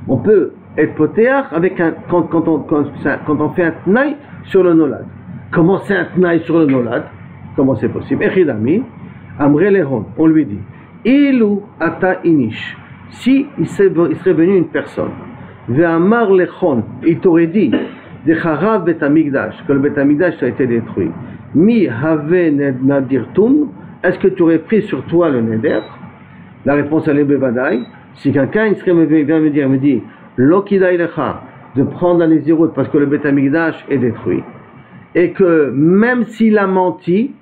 On peut être potéar avec quand on fait un tnaï sur le nolad. Comment c'est un tnaï sur le nolad? Comment c'est possible? Echidami, Amre Lehon, on lui dit, Ilu ata inish, si il serait venu une personne, Ve'amar Lechon, il t'aurait dit, de Charav Bet Amikdash, que le Bet Amikdash a été détruit. Mi have nadirtum, est-ce que tu aurais pris sur toi le neder? La réponse elle est bevadaï. Si quelqu'un vient me dire, lo kidai lecha, de prendre la Nézirut parce que le Bet Amikdash est détruit, et que même s'il a menti,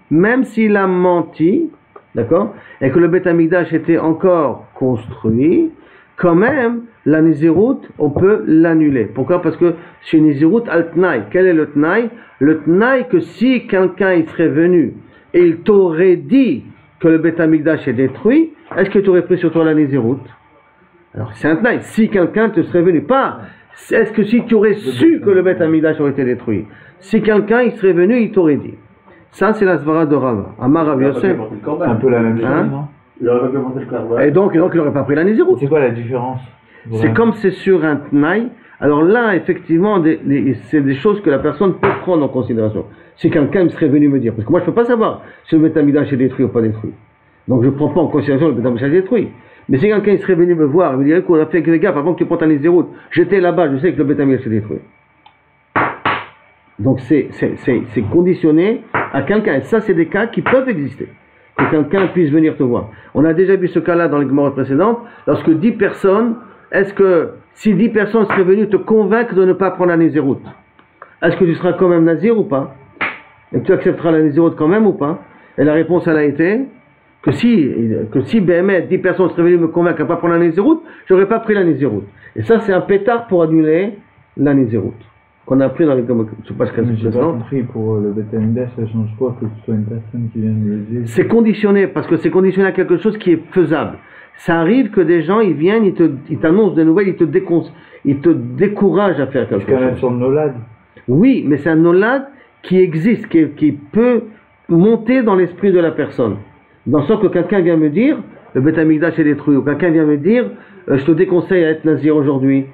d'accord, et que le Bet Amikdash était encore construit, quand même, la Nézirut, on peut l'annuler. Pourquoi? Parce que chez Nézirut al-Tnaï, quel est le Tnaï? Le Tnaï que si quelqu'un il serait venu et il t'aurait dit que le Beth Amikdash est détruit, est-ce que tu aurais pris sur toi la Nézirut? Alors c'est un Tnaï. Si quelqu'un te serait venu, pas est-ce que si tu aurais su que le Beth Amikdash aurait été détruit, si quelqu'un il serait venu, il t'aurait dit. Ça c'est la svara de Rava. Amar Rav Yosef. C'est un peu la même chose, non? Il aurait pas porté le corban. Et donc il n'aurait pas pris la Nézirut. C'est quoi la différence? C'est comme c'est sur un tnaï. Alors là, effectivement, c'est des choses que la personne peut prendre en considération. Si quelqu'un serait venu me dire, parce que moi je ne peux pas savoir si le Beth Amikdash est détruit ou pas détruit. Donc je ne prends pas en considération le Beth Amikdash est détruit. Mais si quelqu'un serait venu me voir et me dirait qu'on a fait gaffe avant que tu prends ta Nézirut, j'étais là-bas, je sais que le Beth Amikdash est détruit. Donc c'est conditionné à quelqu'un. Et ça, c'est des cas qui peuvent exister. Que quelqu'un puisse venir te voir. On a déjà vu ce cas-là dans les Gemara précédentes, lorsque 10 personnes, est-ce que si 10 personnes seraient venues te convaincre de ne pas prendre la Nézirut, est-ce que tu seras quand même Nazir ou pas? Et que tu accepteras la Nézirut quand même ou pas? Et la réponse elle a été que si BMS, 10 personnes seraient venues me convaincre de ne pas prendre la Nézirut, je n'aurais pas pris la Nézirut. Et ça c'est un pétard pour annuler la Nézirut. Qu'on a appris dans les je passe j'ai pas compris, pour le Beth Amikdash, ça change quoi que ce soit une personne qui vienne le dire? C'est conditionné, parce que c'est conditionné à quelque chose qui est faisable. Ça arrive que des gens, ils viennent, ils t'annoncent des nouvelles, ils te découragent à faire quelque chose. Jusqu'à même sur le nolad? Oui, mais c'est un nolad qui existe, qui peut monter dans l'esprit de la personne. Dans le sens que quelqu'un vient me dire, le Beth Amikdash est détruit, ou quelqu'un vient me dire, je te déconseille à être nazir aujourd'hui.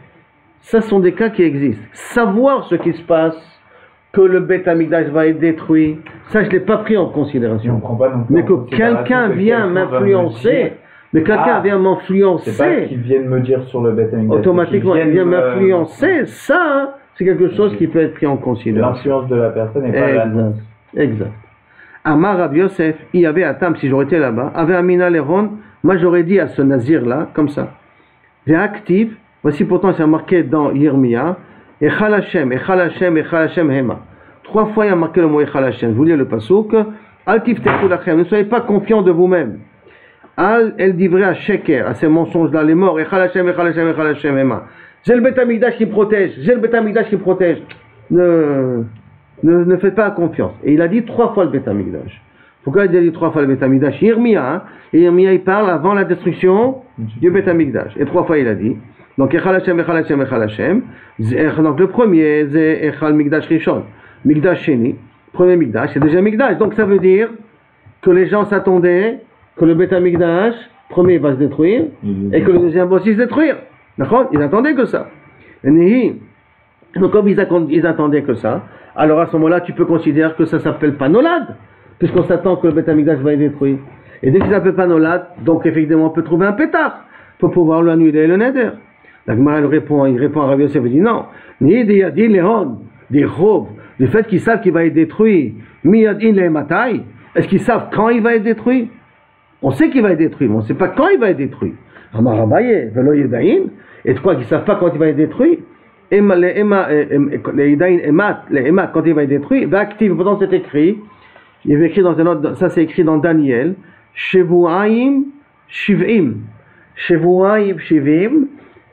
Ça sont des cas qui existent. Savoir ce qui se passe, que le Beth Amikdash va être détruit, ça je ne l'ai pas pris en considération. Mais que quelqu'un vient m'influencer, c'est pas qu'il vienne me dire sur le Beth Amikdash. Automatiquement, il vient m'influencer, ça, c'est quelque chose qui peut être pris en considération. L'influence de la personne n'est pas là. Exact. Amar Rav Yosef, il y avait à Tam, si j'aurais été là-bas, avait Amina Leron, moi j'aurais dit à ce nazir-là, comme ça. Active, voici pourtant c'est marqué dans Yirmiyah, Echal Hashem, Echal Hashem, Echal Hashem Hema. 3 fois il y a marqué le mot Echal Hashem. Je vous lis le pasuk. Al tiftechu lachem, ne soyez pas confiants de vous-même. Al el divrei à sheker, à ces mensonges-là, les morts. Echal Hashem, Echal Hashem, Echal Hashem Hema. J'ai le Beth Amikdash qui protège, j'ai le Beth Amikdash qui protège. Ne faites pas confiance. Et il a dit 3 fois le Beth Amikdash. Pourquoi il a dit 3 fois le Beth Amikdash? Yirmiyah, hein? Et Yirmiyah il parle avant la destruction du Beth Amikdash. Et 3 fois il a dit. Donc Echal Hashem, Echal Hashem, Echal Hashem. Donc le premier c'est Echal Mikdash Rishon, Mikdash Sheni, premier Mikdash, c'est déjà Mikdash. Donc ça veut dire que les gens s'attendaient que le Beth Amikdash premier va se détruire et que le deuxième va aussi se détruire. D'accord? Ils attendaient que ça. Donc comme ils attendaient que ça, alors à ce moment-là tu peux considérer que ça s'appelle pas Nolad, puisqu'on s'attend que le Beth Amikdash va être détruit. Et dès qu'il s'appelle pas Nolad, donc effectivement on peut trouver un pétard pour pouvoir le annuler le neder. La Gemara il répond à Rav Yosef, il dit non, ni des yadin lehon, des robes, du fait qu'ils savent qu'il va être détruit, mi yadin lehematay, est-ce qu'ils savent quand il va être détruit? On sait qu'il va être détruit, mais on ne sait pas quand il va être détruit. Amar Abaye, velo yedain, et de quoi qu'ils ne savent pas quand il va être détruit? Les emat, quand il va être détruit, va active, pourtant c'est écrit, il est écrit dans un autre, ça c'est écrit dans Daniel, Shevuaim Shivim, Shevuaim Shivim,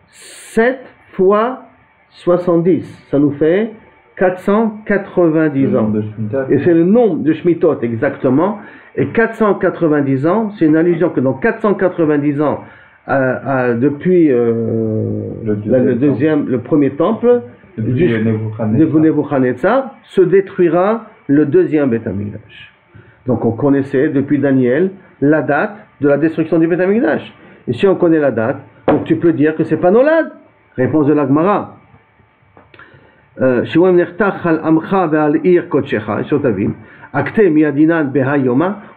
7 fois 70, ça nous fait 490 ans. Et c'est le nombre de Shemitot exactement. Et 490 ans, c'est une allusion que dans 490 ans, depuis le premier temple de Nebuchadnezzar, se détruira le deuxième Beth Amikdash. Donc on connaissait depuis Daniel la date de la destruction du Beth Amikdash. Et si on connaît la date, donc tu peux dire que c'est pas Nolad. Réponse de la Gemara.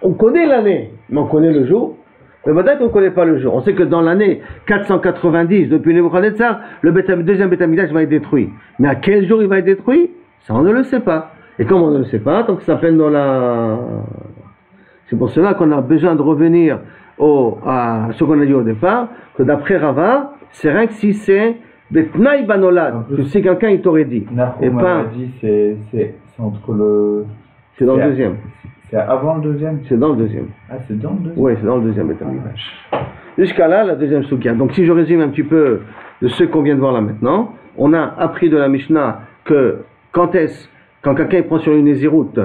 On connaît l'année, mais on connaît le jour. Mais peut-être qu'on ne connaît pas le jour. On sait que dans l'année 490, depuis Nebuchadnezzar, le deuxième Beth Amikdash va être détruit. Mais à quel jour il va être détruit? Ça on ne le sait pas. Et comme on ne le sait pas, donc ça s'appelle dans la... C'est pour cela qu'on a besoin de revenir à ce qu'on a dit au départ, que d'après Rava, c'est rien que si c'est Betnaï Banolad, que si quelqu'un il t'aurait dit. Et pas dit c'est entre le... C'est dans le deuxième. C'est avant le deuxième? C'est dans le deuxième. Ah, c'est dans le deuxième? Oui, c'est dans le deuxième Beth Amikdash. Jusqu'à là, la deuxième Soukia. Donc si je résume un petit peu de ce qu'on vient de voir là maintenant, on a appris de la Mishnah que quand quelqu'un prend sur une Néziroute,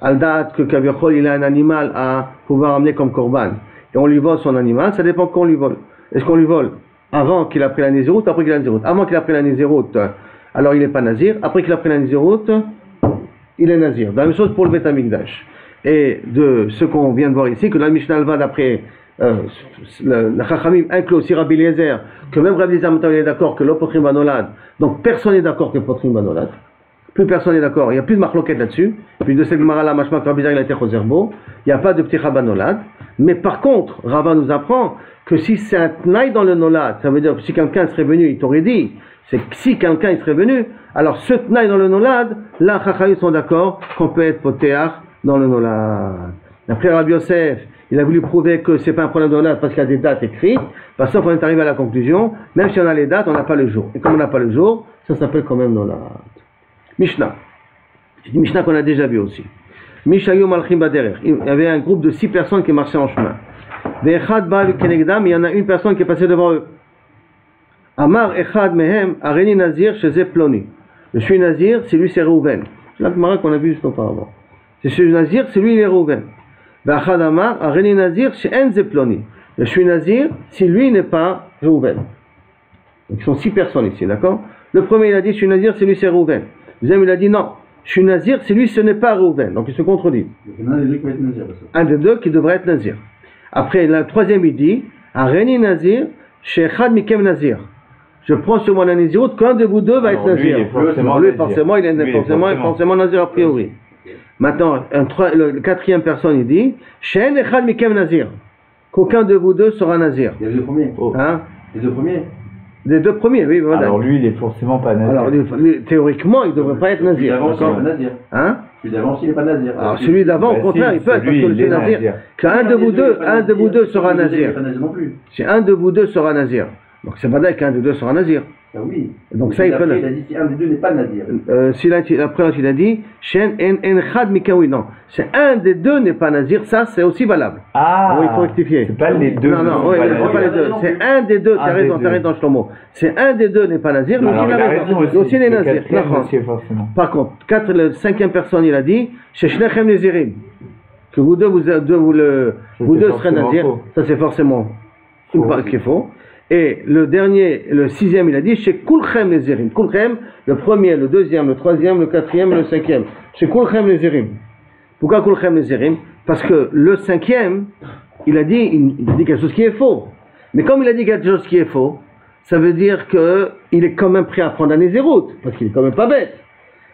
al date que Kavirchol il a un animal à pouvoir amener comme korban, et on lui vole son animal, ça dépend quand on lui vole. Est-ce qu'on lui vole avant qu'il a pris la Néziroute, après qu'il a la Néziroute? Avant qu'il a pris la Néziroute, alors il n'est pas Nazir. Après qu'il a pris la Néziroute, il est Nazir. La même chose pour le Beth Amikdash. Et de ce qu'on vient de voir ici, que la Mishnah va d'après la Chachamim inclut aussi Rabbi Eliezer, que même Rabbi Eliezer est d'accord que l'Opotrim Banolad, donc personne n'est d'accord que l'Opotrim Banolad. Plus personne n'est d'accord, il n'y a plus de marloquette là-dessus. Puis de cette Gemara là, machma que Rabbi Eliezer il a été Chozerbo, il n'y a pas de petit Banolad. Mais par contre, Rava nous apprend que si c'est un tnaï dans le nolad, ça veut dire que si quelqu'un serait venu, il t'aurait dit, c'est que si quelqu'un serait venu, alors ce tnaï dans le nolad, là, Chachamim sont d'accord qu'on peut être potéach dans le nolad. Après Rabbi Yosef, il a voulu prouver que c'est pas un problème de nolad parce qu'il y a des dates écrites, parce qu'on est arrivé à la conclusion, même si on a les dates, on n'a pas le jour. Et comme on n'a pas le jour, ça s'appelle quand même nolad. Mishnah. C'est une Mishnah qu'on a déjà vu aussi. Mishayu Malchim Baderer. Il y avait un groupe de 6 personnes qui marchaient en chemin. Ve'echad ba'al kenegdam, il y en a une personne qui est passée devant eux. Amar echad mehem areni nazir chez ploni. Je suis nazir, c'est lui c'est Reuven. C'est la Gemara qu'on a vu juste auparavant. Je suis nazir, c'est lui il est Reuven. Ve'echad amar areni nazir chez en ploni. Je suis nazir, si lui n'est pas Reuven. Donc ils sont 6 personnes ici, d'accord? Le premier il a dit je suis nazir, c'est lui c'est Reuven. Le deuxième il a dit non. Je suis nazir, c'est lui, ce n'est pas Reuven. Donc il se contredit. Un des deux qui devrait être nazir. Après, le troisième il dit, Areni nazir, Shechad mikem nazir. je prends sur moi la Nézirut qu'un de vous deux va être Nazir. Lui, forcément, il est forcément Nazir a priori. Maintenant, le quatrième personne, il dit Shen Echad Mikem Nazir. Qu'aucun de vous deux sera Nazir. Il y a les deux premiers. Hein? Les deux premiers. Les deux premiers, oui. Voilà. Alors lui, il est forcément pas Nazir. Alors, théoriquement, il ne devrait pas être Nazir. Celui d'avant, il n'est pas Nazir. Hein? Celui d'avant, il n'est pas Nazir. Alors, celui d'avant, au contraire, il peut être, parce que c'est Nazir. Qu'un de vous deux sera Nazir. Si un de vous deux sera Nazir. Donc, c'est pas qu'un des deux sera Nazir. Ah oui. Donc, ça, il peut. Il a dit si un des deux n'est pas Nazir. Après, il a dit Shen en chad mikawi. Non, c'est un des deux n'est pas Nazir, ça, c'est aussi valable. Ah, oui, il faut rectifier. C'est pas les deux. Non, oui, c'est pas les deux. C'est un des deux, t'as raison, Shlomo. C'est un des deux n'est pas Nazir, mais aussi il est Nazir. Par contre, la cinquième personne, il a dit Chez Shnechem Nazirim. Que vous deux serez Nazir. Ça, c'est forcément qu'il faut. Et le dernier, le sixième, il a dit chez Kulchem les Zérim. Kulchem, le premier, le deuxième, le troisième, le quatrième et le cinquième. Chez Kulchem les Zérim. Pourquoi Kulchem les Zérim? Parce que le cinquième, il a dit quelque chose qui est faux. Mais comme il a dit quelque chose qui est faux, ça veut dire qu'il est quand même prêt à prendre la Nézirut, parce qu'il est quand même pas bête.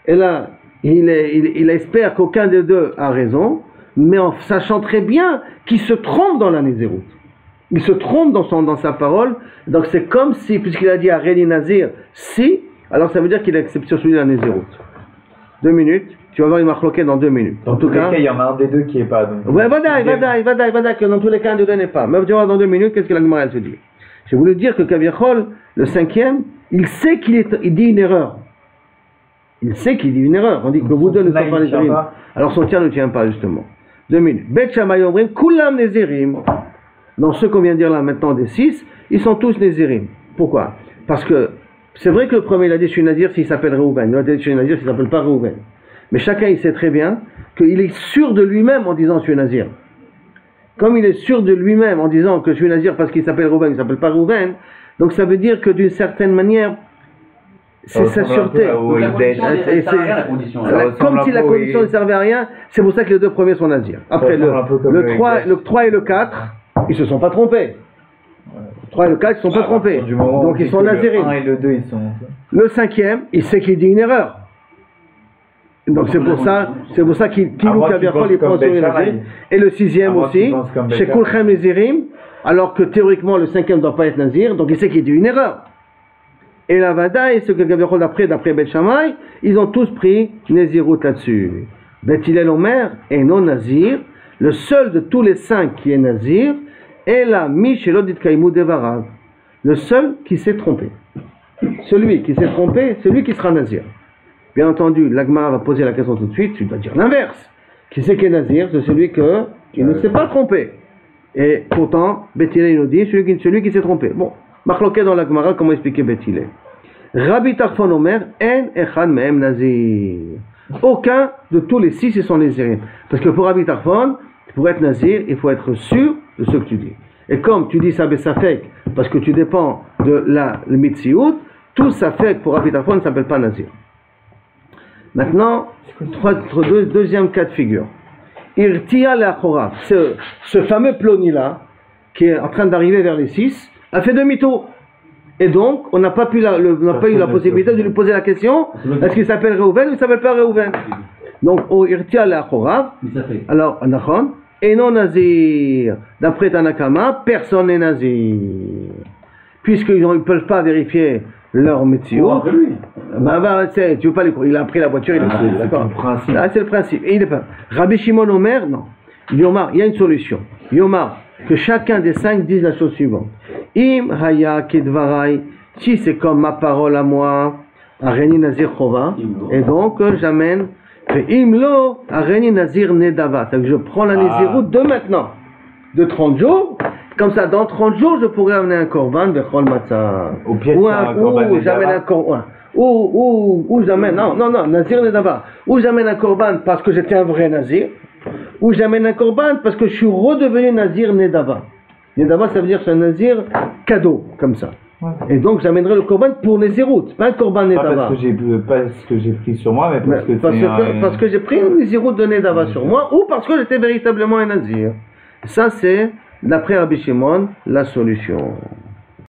Et là, il espère qu'aucun des deux a raison, mais en sachant très bien qu'il se trompe dans la Nézirut. Il se trompe dans sa parole, donc c'est comme si, puisqu'il a dit à Réni Nazir, si, alors ça veut dire qu'il accepte sur celui de la Nézirut. 2 minutes, tu vas voir une marloquette dans 2 minutes. En tout cas, il y en a un des deux qui n'est pas. Donc, ouais, vadaï, que dans tous les cas, un des deux n'est pas. Mais tu vas voir dans 2 minutes, qu'est-ce que la Gemara se dit. J'ai voulu dire que Kaviachol, le cinquième, il sait qu'il dit une erreur. Il sait qu'il dit une erreur. On dit que vous deux ne sont pas Nézirim. Alors son tir ne tient pas, justement. 2 minutes. Bet Shammai Omrim, Kulam Nézirim. Dans ceux qu'on vient de dire là maintenant des 6, ils sont tous Nézirim. Pourquoi? Parce que c'est vrai que le premier il a dit je suis Nazir s'il s'appelle Reuven, l'autre a dit je suis Nazir s'il ne s'appelle pas Reuven. Mais chacun il sait très bien qu'il est sûr de lui-même en disant je suis Nazir. Comme il est sûr de lui-même en disant que je suis Nazir parce qu'il s'appelle Reuven, il ne s'appelle pas Reuven, donc ça veut dire que d'une certaine manière, c'est sa sûreté. Comme si la condition ne servait à rien, c'est pour ça que les deux premiers sont Nazirs. Après le 3 et le 4, ils se sont pas trompés. Le 3 et le 4, ils ne sont pas trompés. Donc ils sont Nazirim. Le 1 et le 2, ils sont. Le 5e, il sait qu'il dit une erreur. Donc c'est pour ça qu'il loue Kaviachol, il prend sur les Nazirim. Et le 6e aussi, chez Kulchem Nazirim, alors que théoriquement le 5e ne doit pas être Nazir, donc il sait qu'il dit une erreur. Et la Vada et ce que Kaviachol d'après Bet Shammai, ils ont tous pris Nézirut là-dessus. Bet Hillel Omer est non Nazir, le seul de tous les 5 qui est Nazir, est la Michelodit Kaimou Devarav, le seul qui s'est trompé. Celui qui s'est trompé, celui qui sera Nazir. Bien entendu, l'Agmara va poser la question tout de suite, tu dois dire l'inverse. Qui c'est qui est Nazir? C'est celui qui ne s'est pas trompé. Et pourtant, Bet Hillel nous dit celui qui s'est trompé. Bon, Machloket dans l'Agmara, comment expliquer Bet Hillel? Rabbi Tarfon Omer, En Echad Mehem Nazir. Aucun de tous les 6 ils sont Nazirim. Parce que pour Rabbi Tarfon, pour être Nazir, il faut être sûr de ce que tu dis. Et comme tu dis ça Bessafek, parce que tu dépends de la Mitziout, tout Safek pour Rabbi Tarfon ne s'appelle pas Nazir. Maintenant, deuxième cas de figure. Irtia Le'achora, ce fameux Ploni-là, qui est en train d'arriver vers les 6, a fait demi-tour. Et donc, on n'a pas eu la possibilité de lui poser la question, est-ce qu'il s'appelle Reuven ou il ne s'appelle pas Reuven? Donc, au Irtia Le'achora, alors, Nachon, et non Nazir. D'après Tanakama, personne n'est Nazir. Puisqu'ils ne peuvent pas vérifier leur métier. Tu veux pas les il a pris la voiture, il est parti. D'accord. C'est le principe. Et il est pas. Rabbi Shimon Omer, non. Yomar, il y a une solution. Yomar, que chacun des 5 dise la chose suivante. Im haya kedvarai, si c'est comme ma parole à moi, Areni Nazir Chova, et donc j'amène. Imlo, Areni Nazir Nedava. C'est-à-dire que je prends la Nézirut de maintenant, de 30 jours. Comme ça, dans 30 jours, je pourrais amener un korban de Chol Matzah. Ou j'amène un korban. Ou j'amène, non, Nazir Nedava. Ou j'amène un korban parce que j'étais un vrai Nazir. Ou j'amène un korban parce que je suis redevenu Nazir Nedava. Nedava, ça veut dire que c'est un Nazir cadeau, comme ça. Et donc j'amènerai le korban pour Nézirut, pas un korban Nedava. Pas ce que j'ai pris sur moi, mais parce que j'ai pris une Nézirut de Nedava sur moi, ou parce que j'étais véritablement un Nazir. Ça c'est, d'après Rabbi Shimon, la solution.